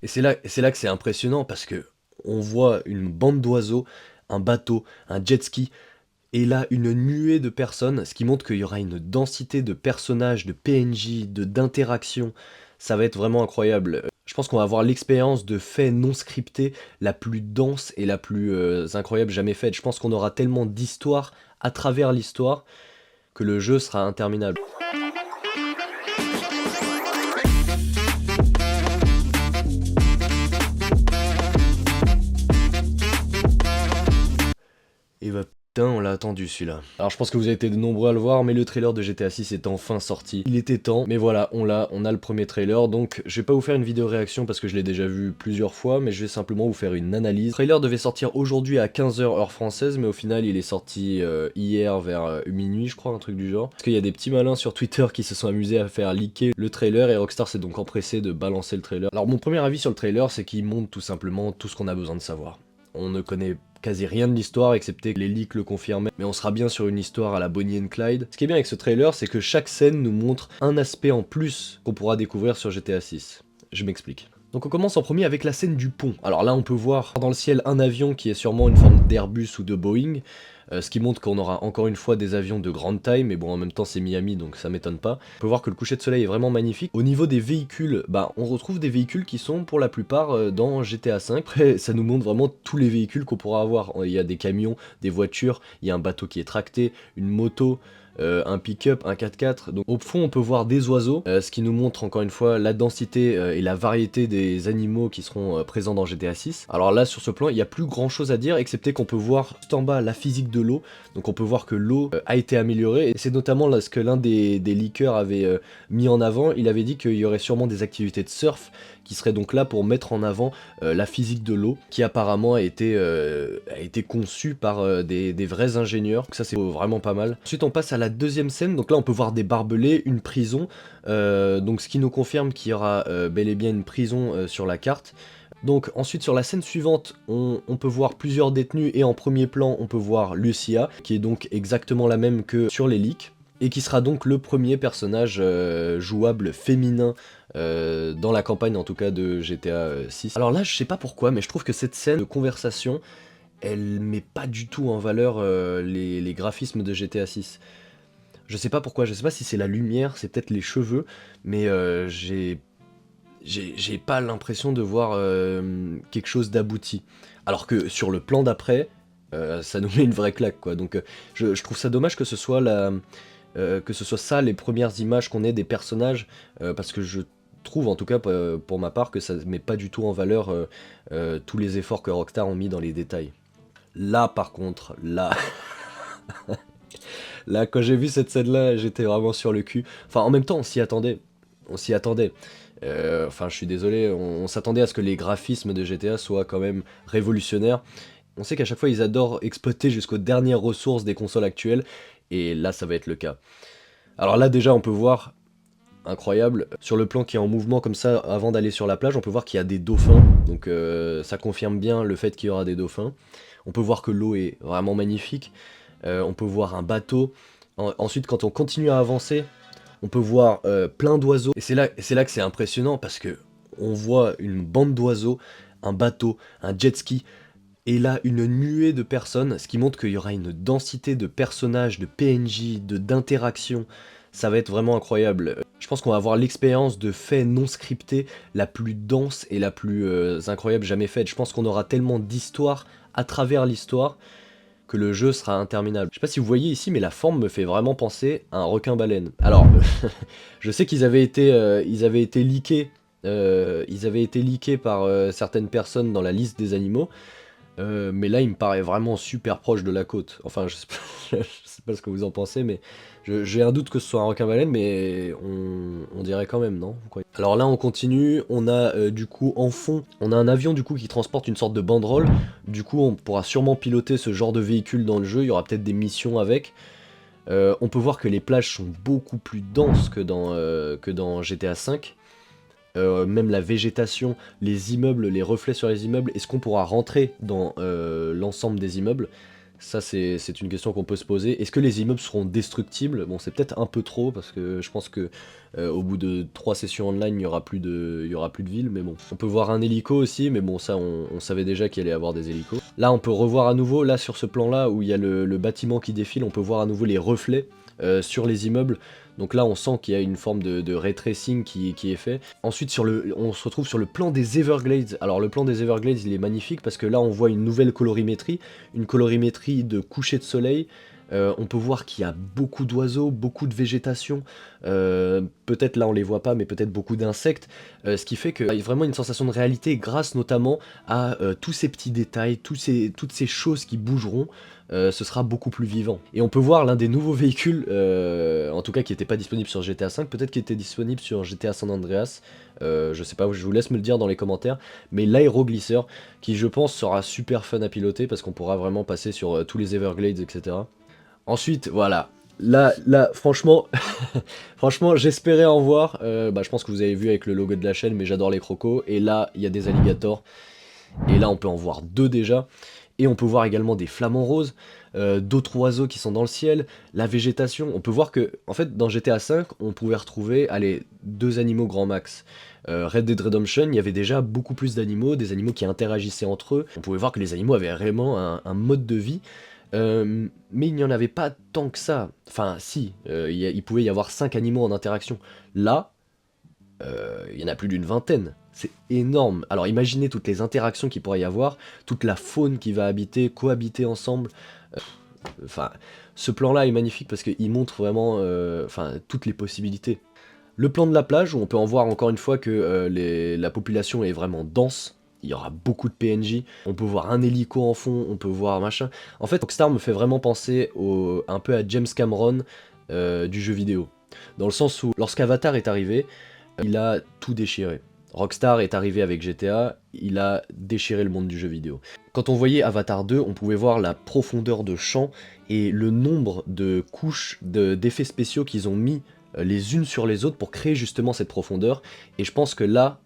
Et c'est là que c'est impressionnant parce que on voit une bande d'oiseaux, un bateau, un jet ski, et là une nuée de personnes, ce qui montre qu'il y aura une densité de personnages, de PNJ, d'interactions. Ça va être vraiment incroyable. Je pense qu'on va avoir l'expérience de faits non scriptés la plus dense et la plus incroyable jamais faite. Je pense qu'on aura tellement d'histoires à travers l'histoire que le jeu sera interminable. Et bah putain, on l'a attendu celui-là. Alors je pense que vous avez été de nombreux à le voir, mais le trailer de GTA 6 est enfin sorti. Il était temps, mais voilà, on a le premier trailer, donc je vais pas vous faire une vidéo réaction parce que je l'ai déjà vu plusieurs fois, mais je vais simplement vous faire une analyse. Le trailer devait sortir aujourd'hui à 15 h heure française, mais au final il est sorti hier vers minuit, je crois, un truc du genre. Parce qu'il y a des petits malins sur Twitter qui se sont amusés à faire leaker le trailer, et Rockstar s'est donc empressé de balancer le trailer. Alors mon premier avis sur le trailer, c'est qu'il montre tout simplement tout ce qu'on a besoin de savoir. On ne connaît quasi rien de l'histoire, excepté que les leaks le confirmaient, mais on sera bien sur une histoire à la Bonnie and Clyde. Ce qui est bien avec ce trailer, c'est que chaque scène nous montre un aspect en plus qu'on pourra découvrir sur GTA 6. Je m'explique. Donc on commence en premier avec la scène du pont. Alors là on peut voir dans le ciel un avion qui est sûrement une forme d'Airbus ou de Boeing, ce qui montre qu'on aura encore une fois des avions de grande taille, mais bon en même temps c'est Miami donc ça m'étonne pas. On peut voir que le coucher de soleil est vraiment magnifique. Au niveau des véhicules, bah on retrouve des véhicules qui sont pour la plupart dans GTA V. Après ça nous montre vraiment tous les véhicules qu'on pourra avoir. Il y a des camions, des voitures, il y a un bateau qui est tracté, une moto, un pick-up, un 4x4. Donc au fond on peut voir des oiseaux, ce qui nous montre encore une fois la densité et la variété des animaux qui seront présents dans GTA 6. Alors là sur ce plan il n'y a plus grand chose à dire, excepté qu'on peut voir juste en bas la physique de l'eau. Donc on peut voir que l'eau a été améliorée, et c'est notamment là ce que l'un des leakers avait mis en avant. Il avait dit qu'il y aurait sûrement des activités de surf qui seraient donc là pour mettre en avant la physique de l'eau, qui apparemment a été conçue par des vrais ingénieurs. Donc ça c'est vraiment pas mal. Ensuite on passe à la deuxième scène, donc là on peut voir des barbelés, une prison, donc ce qui nous confirme qu'il y aura bel et bien une prison sur la carte. Donc ensuite sur la scène suivante, on peut voir plusieurs détenus, et en premier plan on peut voir Lucia, qui est donc exactement la même que sur les leaks, et qui sera donc le premier personnage jouable féminin dans la campagne en tout cas de GTA 6. Alors là je sais pas pourquoi, mais je trouve que cette scène de conversation, elle met pas du tout en valeur les graphismes de GTA 6. Je sais pas pourquoi, je sais pas si c'est la lumière, c'est peut-être les cheveux, mais j'ai pas l'impression de voir quelque chose d'abouti. Alors que sur le plan d'après, ça nous met une vraie claque, quoi. Donc je trouve ça dommage que ce soit que ce soit ça les premières images qu'on ait des personnages, parce que je trouve en tout cas pour ma part que ça met pas du tout en valeur tous les efforts que Rockstar ont mis dans les détails. Là par contre, là, là quand j'ai vu cette scène là, j'étais vraiment sur le cul. Enfin en même temps on s'y attendait. On s'y attendait. Enfin, je suis désolé, on s'attendait à ce que les graphismes de GTA soient quand même révolutionnaires. On sait qu'à chaque fois, ils adorent exploiter jusqu'aux dernières ressources des consoles actuelles, et là, ça va être le cas. Alors là, déjà, on peut voir, incroyable, sur le plan qui est en mouvement comme ça, avant d'aller sur la plage, on peut voir qu'il y a des dauphins, donc ça confirme bien le fait qu'il y aura des dauphins. On peut voir que l'eau est vraiment magnifique, on peut voir un bateau. Ensuite, quand on continue à avancer, on peut voir plein d'oiseaux, et c'est là que c'est impressionnant parce que on voit une bande d'oiseaux, un bateau, un jet ski, et là une nuée de personnes, ce qui montre qu'il y aura une densité de personnages, de PNJ, d'interactions. Ça va être vraiment incroyable. Je pense qu'on va avoir l'expérience de faits non scriptés la plus dense et la plus incroyable jamais faite. Je pense qu'on aura tellement d'histoires à travers l'histoire que le jeu sera interminable. Je sais pas si vous voyez ici, mais la forme me fait vraiment penser à un requin-baleine. Alors, je sais ils avaient été leakés, par certaines personnes dans la liste des animaux, mais là il me paraît vraiment super proche de la côte. Enfin, je sais pas, je sais pas ce que vous en pensez, mais j'ai un doute que ce soit un requin-baleine, mais on dirait quand même, non? Vous croyez? Alors là on continue, on a du coup en fond, on a un avion du coup qui transporte une sorte de banderole. Du coup on pourra sûrement piloter ce genre de véhicule dans le jeu, il y aura peut-être des missions avec. On peut voir que les plages sont beaucoup plus denses que dans GTA V. Même la végétation, les immeubles, les reflets sur les immeubles, est-ce qu'on pourra rentrer dans l'ensemble des immeubles? Ça, c'est une question qu'on peut se poser. Est-ce que les immeubles seront destructibles? Bon, c'est peut-être un peu trop, parce que je pense que au bout de 3 sessions online, il y aura plus de ville, mais bon. On peut voir un hélico aussi, mais bon, ça, on savait déjà qu'il allait y avoir des hélicos. Là, on peut revoir à nouveau, là, sur ce plan-là, où il y a le bâtiment qui défile, on peut voir à nouveau les reflets sur les immeubles. Donc là, on sent qu'il y a une forme de ray tracing qui est fait. Ensuite, on se retrouve sur le plan des Everglades. Alors, le plan des Everglades, il est magnifique parce que là, on voit une nouvelle colorimétrie. Une colorimétrie de coucher de soleil. On peut voir qu'il y a beaucoup d'oiseaux, beaucoup de végétation. Peut-être là, on les voit pas, mais peut-être beaucoup d'insectes. Ce qui fait qu'il y a vraiment une sensation de réalité grâce notamment à tous ces petits détails, toutes ces choses qui bougeront. Ce sera beaucoup plus vivant. Et on peut voir l'un des nouveaux véhicules, en tout cas qui n'était pas disponible sur GTA V, peut-être qu'il était disponible sur GTA San Andreas, je sais pas, je vous laisse me le dire dans les commentaires, mais l'aéroglisseur, qui je pense sera super fun à piloter, parce qu'on pourra vraiment passer sur tous les Everglades, etc. Ensuite, voilà, là franchement, franchement j'espérais en voir, je pense que vous avez vu avec le logo de la chaîne, mais j'adore les crocos, et là il y a des alligators, et là on peut en voir 2 déjà. Et on peut voir également des flamants roses, d'autres oiseaux qui sont dans le ciel, la végétation. On peut voir que, en fait, dans GTA V, on pouvait retrouver, allez, 2 animaux grand max. Red Dead Redemption, il y avait déjà beaucoup plus d'animaux, des animaux qui interagissaient entre eux. On pouvait voir que les animaux avaient vraiment un mode de vie. Mais il n'y en avait pas tant que ça. Enfin, si, il pouvait y avoir 5 animaux en interaction. Là, il y en a plus d'une vingtaine. C'est énorme. Alors imaginez toutes les interactions qu'il pourrait y avoir, toute la faune qui va cohabiter ensemble. Enfin, ce plan-là est magnifique parce qu'il montre vraiment toutes les possibilités. Le plan de la plage, où on peut en voir encore une fois que la population est vraiment dense. Il y aura beaucoup de PNJ, on peut voir un hélico en fond, on peut voir machin. En fait, Rockstar me fait vraiment penser un peu à James Cameron du jeu vidéo. Dans le sens où, lorsqu'Avatar est arrivé, il a tout déchiré. Rockstar est arrivé avec GTA, il a déchiré le monde du jeu vidéo. Quand on voyait Avatar 2, on pouvait voir la profondeur de champ et le nombre de couches d'effets spéciaux qu'ils ont mis les unes sur les autres pour créer justement cette profondeur. Et je pense que là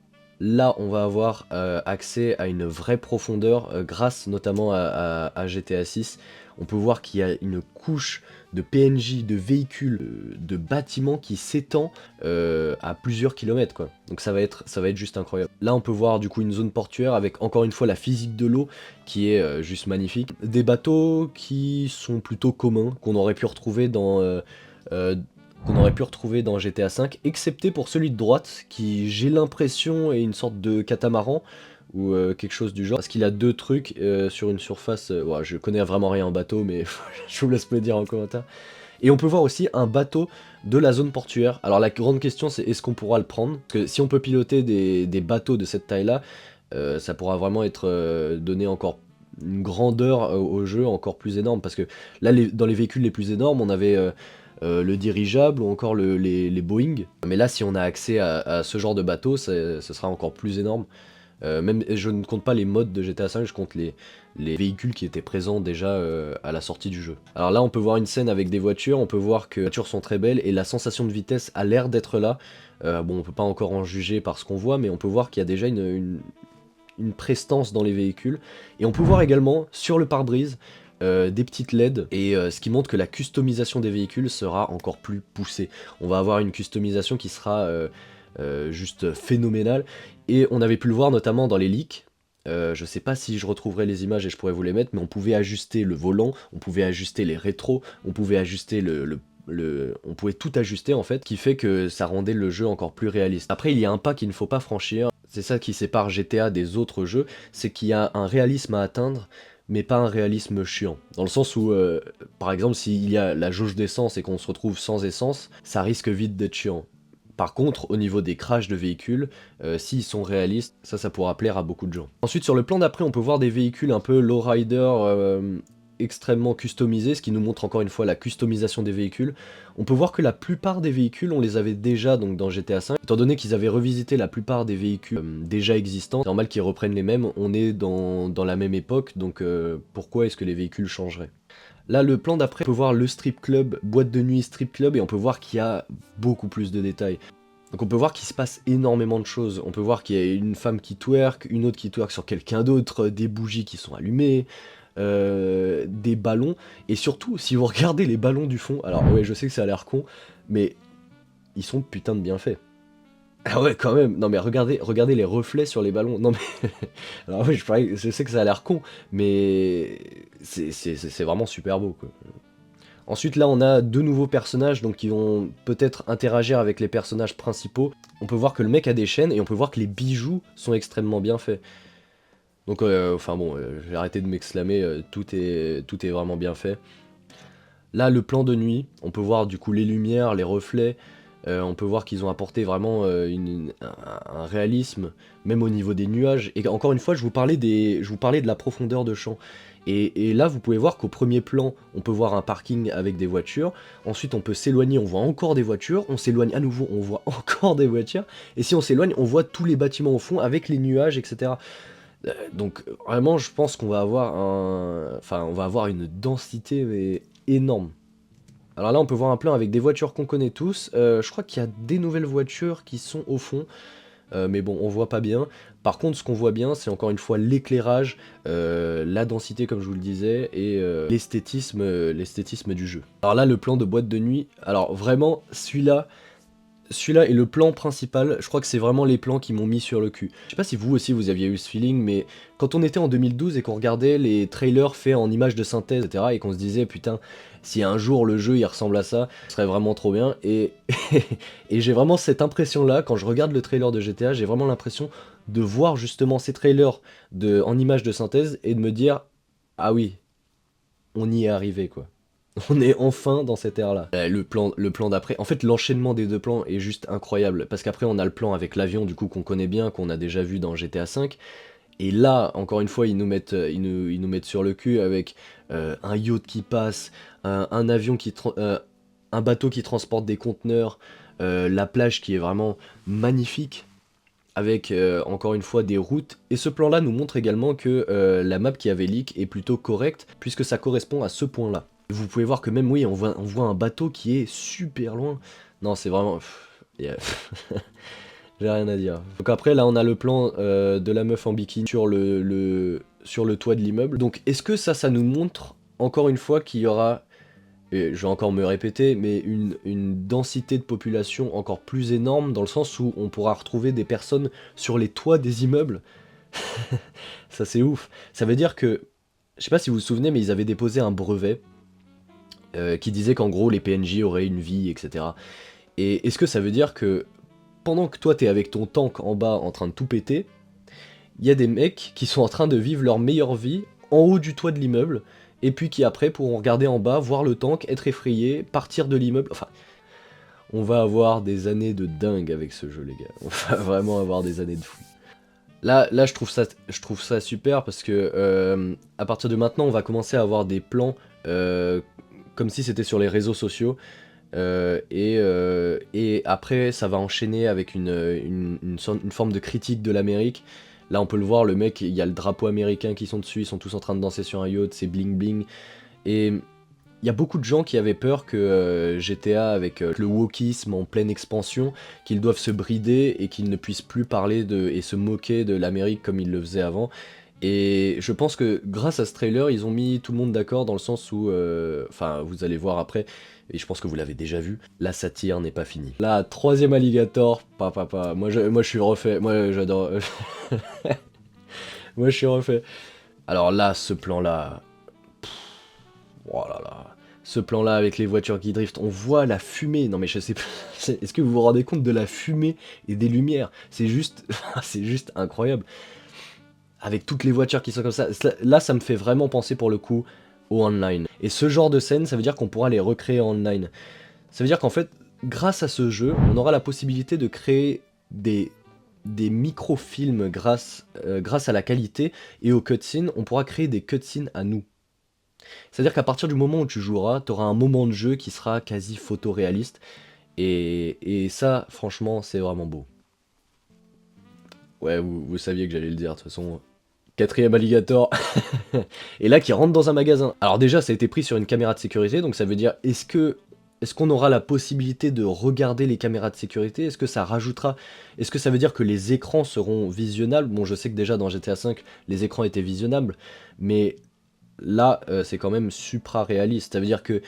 on va avoir accès à une vraie profondeur grâce notamment à GTA 6. On peut voir qu'il y a une couche de PNJ, de véhicules, de bâtiments qui s'étend à plusieurs kilomètres, quoi. Donc ça va être juste incroyable. Là on peut voir du coup une zone portuaire avec encore une fois la physique de l'eau qui est juste magnifique. Des bateaux qui sont plutôt communs, qu'on aurait pu retrouver dans GTA V, excepté pour celui de droite, qui j'ai l'impression est une sorte de catamaran, ou quelque chose du genre, parce qu'il a 2 trucs sur une surface, ouais, je connais vraiment rien en bateau, mais je vous laisse me dire en commentaire. Et on peut voir aussi un bateau de la zone portuaire. Alors la grande question c'est est-ce qu'on pourra le prendre? Parce que si on peut piloter des bateaux de cette taille-là, ça pourra vraiment être donné encore une grandeur au jeu encore plus énorme, parce que là dans les véhicules les plus énormes, on avait le dirigeable ou encore les Boeing. Mais là, si on a accès à ce genre de bateau, ce sera encore plus énorme. Même je ne compte pas les modes de GTA V, je compte les véhicules qui étaient présents déjà à la sortie du jeu. Alors là, on peut voir une scène avec des voitures, on peut voir que les voitures sont très belles et la sensation de vitesse a l'air d'être là. Bon, on peut pas encore en juger par ce qu'on voit, mais on peut voir qu'il y a déjà une prestance dans les véhicules. Et on peut voir également sur le pare-brise des petites LED, et ce qui montre que la customisation des véhicules sera encore plus poussée. On va avoir une customisation qui sera juste phénoménale, et on avait pu le voir notamment dans les leaks. Je sais pas si je retrouverai les images et je pourrais vous les mettre, mais on pouvait ajuster le volant, on pouvait ajuster les rétros, on pouvait ajuster on pouvait tout ajuster en fait, qui fait que ça rendait le jeu encore plus réaliste. Après, il y a un pas qu'il ne faut pas franchir, c'est ça qui sépare GTA des autres jeux, c'est qu'il y a un réalisme à atteindre, mais pas un réalisme chiant. Dans le sens où, par exemple, s'il y a la jauge d'essence et qu'on se retrouve sans essence, ça risque vite d'être chiant. Par contre, au niveau des crashs de véhicules, s'ils sont réalistes, ça pourra plaire à beaucoup de gens. Ensuite, sur le plan d'après, on peut voir des véhicules un peu lowrider, extrêmement customisés, ce qui nous montre encore une fois la customisation des véhicules. On peut voir que la plupart des véhicules, on les avait déjà donc dans GTA V, étant donné qu'ils avaient revisité la plupart des véhicules déjà existants, c'est normal qu'ils reprennent les mêmes, on est dans la même époque, donc pourquoi est-ce que les véhicules changeraient? Là, le plan d'après, on peut voir le strip club, boîte de nuit strip club, et on peut voir qu'il y a beaucoup plus de détails. Donc on peut voir qu'il se passe énormément de choses. On peut voir qu'il y a une femme qui twerk, une autre qui twerk sur quelqu'un d'autre, des bougies qui sont allumées, des ballons, et surtout, si vous regardez les ballons du fond, alors ouais, je sais que ça a l'air con, mais ils sont putain de bien faits. Ah ouais, quand même. Non mais regardez les reflets sur les ballons. Non mais alors oui, je sais que ça a l'air con, mais c'est vraiment super beau quoi. Ensuite là on a deux nouveaux personnages donc qui vont peut-être interagir avec les personnages principaux. On peut voir que le mec a des chaînes et on peut voir que les bijoux sont extrêmement bien faits. Donc enfin bon, je vais arrêter de m'exclamer, tout est vraiment bien fait. Là le plan de nuit, on peut voir du coup les lumières, les reflets. On peut voir qu'ils ont apporté vraiment un réalisme, même au niveau des nuages. Et encore une fois, je vous parlais de la profondeur de champ. Et là, vous pouvez voir qu'au premier plan, on peut voir un parking avec des voitures. Ensuite, on peut s'éloigner, on voit encore des voitures. On s'éloigne à nouveau, on voit encore des voitures. Et si on s'éloigne, on voit tous les bâtiments au fond avec les nuages, etc. Donc vraiment, je pense qu'on va avoir on va avoir une densité mais énorme. Alors là, on peut voir un plan avec des voitures qu'on connaît tous. Je crois qu'il y a des nouvelles voitures qui sont au fond. Mais bon, on voit pas bien. Par contre, ce qu'on voit bien, c'est encore une fois l'éclairage, la densité, comme je vous le disais, et l'esthétisme du jeu. Alors là, le plan de boîte de nuit. Alors vraiment, celui-là est le plan principal, je crois que c'est vraiment les plans qui m'ont mis sur le cul. Je sais pas si vous aussi vous aviez eu ce feeling, mais quand on était en 2012 et qu'on regardait les trailers faits en images de synthèse, etc., et qu'on se disait, putain, si un jour le jeu il ressemble à ça, ce serait vraiment trop bien, et, et j'ai vraiment cette impression-là, quand je regarde le trailer de GTA, j'ai vraiment l'impression de voir justement ces trailers en images de synthèse, et de me dire, ah oui, on y est arrivé, quoi. On est enfin dans cette ère-là. Le plan d'après, en fait l'enchaînement des deux plans est juste incroyable, parce qu'après on a le plan avec l'avion du coup qu'on connaît bien, qu'on a déjà vu dans GTA V, et là encore une fois ils nous mettent sur le cul avec un yacht qui passe, un avion un bateau qui transporte des conteneurs, la plage qui est vraiment magnifique, avec encore une fois des routes, et ce plan là nous montre également que la map qui avait leak est plutôt correcte, puisque ça correspond à ce point là. Vous pouvez voir que même, oui, on voit un bateau qui est super loin. Non, c'est vraiment... yeah. J'ai rien à dire. Donc après, là, on a le plan de la meuf en bikini sur le toit de l'immeuble. Donc, est-ce que ça nous montre, encore une fois, qu'il y aura, et je vais encore me répéter, mais une densité de population encore plus énorme, dans le sens où on pourra retrouver des personnes sur les toits des immeubles. Ça, c'est ouf. Ça veut dire que, je sais pas si vous vous souvenez, mais ils avaient déposé un brevet qui disait qu'en gros les PNJ auraient une vie, etc. Et est-ce que ça veut dire que pendant que toi t'es avec ton tank en bas en train de tout péter, il y a des mecs qui sont en train de vivre leur meilleure vie en haut du toit de l'immeuble, et puis qui après pourront regarder en bas, voir le tank, être effrayés, partir de l'immeuble, enfin... On va avoir des années de dingue avec ce jeu les gars, on va vraiment avoir des années de fou. Là je trouve ça super parce que à partir de maintenant on va commencer à avoir des plans comme si c'était sur les réseaux sociaux, et après ça va enchaîner avec une forme de critique de l'Amérique. Là on peut le voir, le mec, il y a le drapeau américain qui sont dessus, ils sont tous en train de danser sur un yacht, c'est bling bling, et il y a beaucoup de gens qui avaient peur que GTA, avec le wokisme en pleine expansion, qu'ils doivent se brider et qu'ils ne puissent plus parler et se moquer de l'Amérique comme ils le faisaient avant. Et je pense que grâce à ce trailer, ils ont mis tout le monde d'accord dans le sens où, enfin, vous allez voir après, et je pense que vous l'avez déjà vu, la satire n'est pas finie. Là, troisième alligator, moi je suis refait, moi j'adore, moi je suis refait. Alors là, ce plan-là, oh là là, ce plan-là avec les voitures qui driftent, on voit la fumée, non mais je sais pas, est-ce que vous vous rendez compte de la fumée et des lumières? C'est juste, c'est juste incroyable. Avec toutes les voitures qui sont comme ça, là ça me fait vraiment penser pour le coup au online. Et ce genre de scène, ça veut dire qu'on pourra les recréer en online. Ça veut dire qu'en fait, grâce à ce jeu, on aura la possibilité de créer des microfilms grâce à la qualité et aux cutscenes, on pourra créer des cutscenes à nous. C'est-à-dire qu'à partir du moment où tu joueras, tu auras un moment de jeu qui sera quasi photoréaliste, et ça, franchement, c'est vraiment beau. Ouais, vous saviez que j'allais le dire, de toute façon... Quatrième alligator, et là qui rentre dans un magasin. Alors déjà ça a été pris sur une caméra de sécurité, donc ça veut dire est-ce qu'on aura la possibilité de regarder les caméras de sécurité? Est-ce que ça rajoutera, est-ce que ça veut dire que les écrans seront visionnables? Bon, je sais que déjà dans GTA V les écrans étaient visionnables, mais là, c'est quand même supra-réaliste. Ça veut dire que,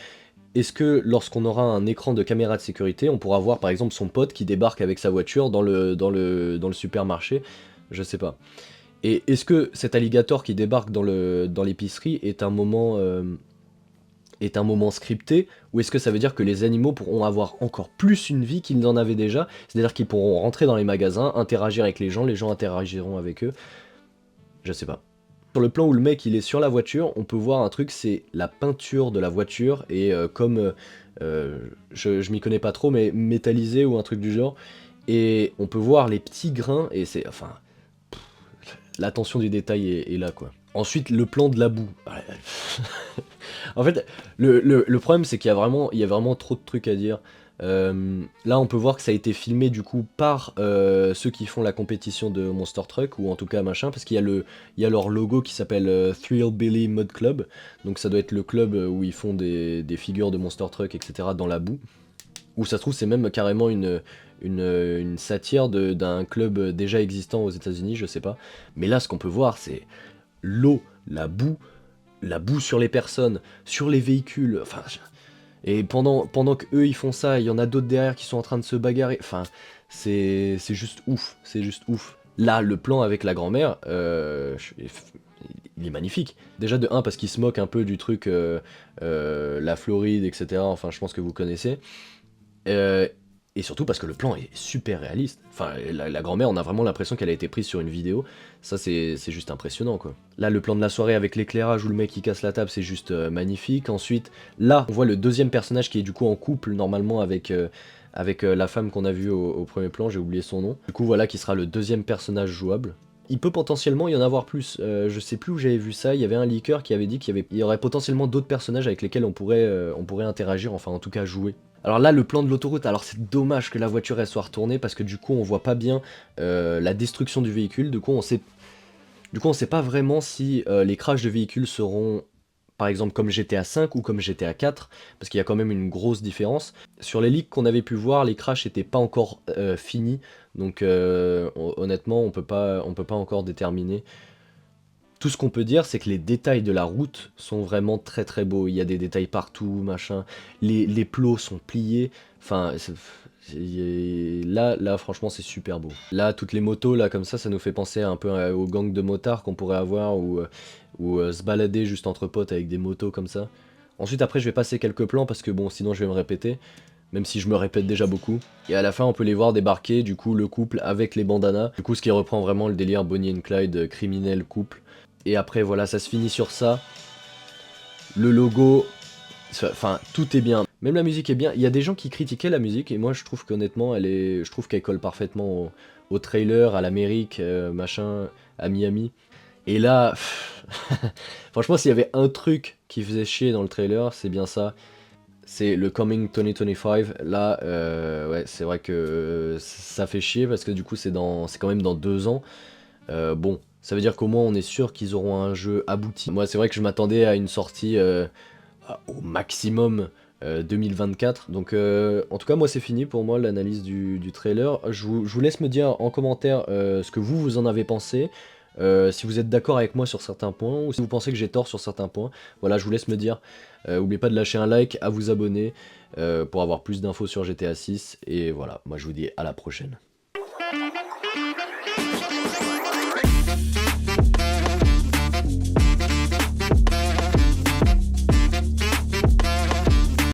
est-ce que lorsqu'on aura un écran de caméra de sécurité, on pourra voir par exemple son pote qui débarque avec sa voiture dans le supermarché? Je sais pas. Et est-ce que cet alligator qui débarque dans l'épicerie est un moment scripté, ou est-ce que ça veut dire que les animaux pourront avoir encore plus une vie qu'ils n'en avaient déjà? C'est-à-dire qu'ils pourront rentrer dans les magasins, interagir avec les gens interagiront avec eux. Je sais pas. Sur le plan où le mec il est sur la voiture, on peut voir un truc, c'est la peinture de la voiture, et je m'y connais pas trop, mais métallisé ou un truc du genre, et on peut voir les petits grains, et c'est, enfin, l'attention du détail est là, quoi. Ensuite, le plan de la boue. En fait, le problème, c'est qu'il y a vraiment trop de trucs à dire. Là, on peut voir que ça a été filmé du coup par ceux qui font la compétition de Monster Truck, ou en tout cas machin, parce qu'il y a leur logo qui s'appelle Thrillbilly Mud Club. Donc ça doit être le club où ils font des figures de Monster Truck, etc. dans la boue. Ou ça se trouve, c'est même carrément une satire d'un club déjà existant aux États-Unis, je sais pas. Mais là, ce qu'on peut voir, c'est l'eau, la boue sur les personnes, sur les véhicules, enfin... Et pendant que eux ils font ça, il y en a d'autres derrière qui sont en train de se bagarrer, enfin... C'est juste ouf, c'est juste ouf. Là, le plan avec la grand-mère, il est magnifique. Déjà de 1 parce qu'il se moque un peu du truc, la Floride, etc. Enfin, je pense que vous connaissez. Et surtout parce que le plan est super réaliste. Enfin, la grand-mère, on a vraiment l'impression qu'elle a été prise sur une vidéo. Ça, c'est juste impressionnant, quoi. Là, le plan de la soirée avec l'éclairage où le mec il casse la table, c'est juste magnifique. Ensuite, là, on voit le deuxième personnage qui est du coup en couple, normalement, avec la femme qu'on a vue au premier plan, j'ai oublié son nom. Du coup, voilà, qui sera le deuxième personnage jouable. Il peut potentiellement y en avoir plus, je sais plus où j'avais vu ça, il y avait un leaker qui avait dit qu'il y aurait potentiellement d'autres personnages avec lesquels on pourrait interagir, enfin en tout cas jouer. Alors là, le plan de l'autoroute, alors c'est dommage que la voiture elle soit retournée, parce que du coup on voit pas bien la destruction du véhicule, du coup on sait pas vraiment si les crashs de véhicules seront par exemple comme GTA 5 ou comme GTA 4, parce qu'il y a quand même une grosse différence. Sur les leaks qu'on avait pu voir, les crashs n'étaient pas encore finis, donc honnêtement on peut pas encore déterminer. Tout ce qu'on peut dire, c'est que les détails de la route sont vraiment très très beaux. Il y a des détails partout, machin. Les plots sont pliés. Enfin, là, franchement, c'est super beau. Là, toutes les motos, là, comme ça nous fait penser un peu aux gangs de motards qu'on pourrait avoir, ou se balader juste entre potes avec des motos comme ça. Ensuite, après, je vais passer quelques plans parce que bon, sinon je vais me répéter. Même si je me répète déjà beaucoup. Et à la fin, on peut les voir débarquer, du coup, le couple avec les bandanas. Du coup, ce qui reprend vraiment le délire Bonnie and Clyde, criminel couple. Et après, voilà, ça se finit sur ça. Le logo, enfin, tout est bien. Même la musique est bien. Il y a des gens qui critiquaient la musique, et moi, je trouve qu'honnêtement, je trouve qu'elle colle parfaitement au trailer, à l'Amérique, machin, à Miami. Et là, franchement, s'il y avait un truc qui faisait chier dans le trailer, c'est bien ça. C'est le Coming 2025. Là, ouais, c'est vrai que ça fait chier parce que du coup, c'est quand même dans 2 ans. Bon, ça veut dire qu'au moins on est sûr qu'ils auront un jeu abouti. Moi, c'est vrai que je m'attendais à une sortie au maximum 2024. Donc, en tout cas, moi, c'est fini pour moi l'analyse du trailer. Je vous laisse me dire en commentaire ce que vous en avez pensé. Si vous êtes d'accord avec moi sur certains points, ou si vous pensez que j'ai tort sur certains points. Voilà, je vous laisse me dire. N'oubliez pas de lâcher un like, à vous abonner pour avoir plus d'infos sur GTA 6. Et voilà, moi je vous dis à la prochaine.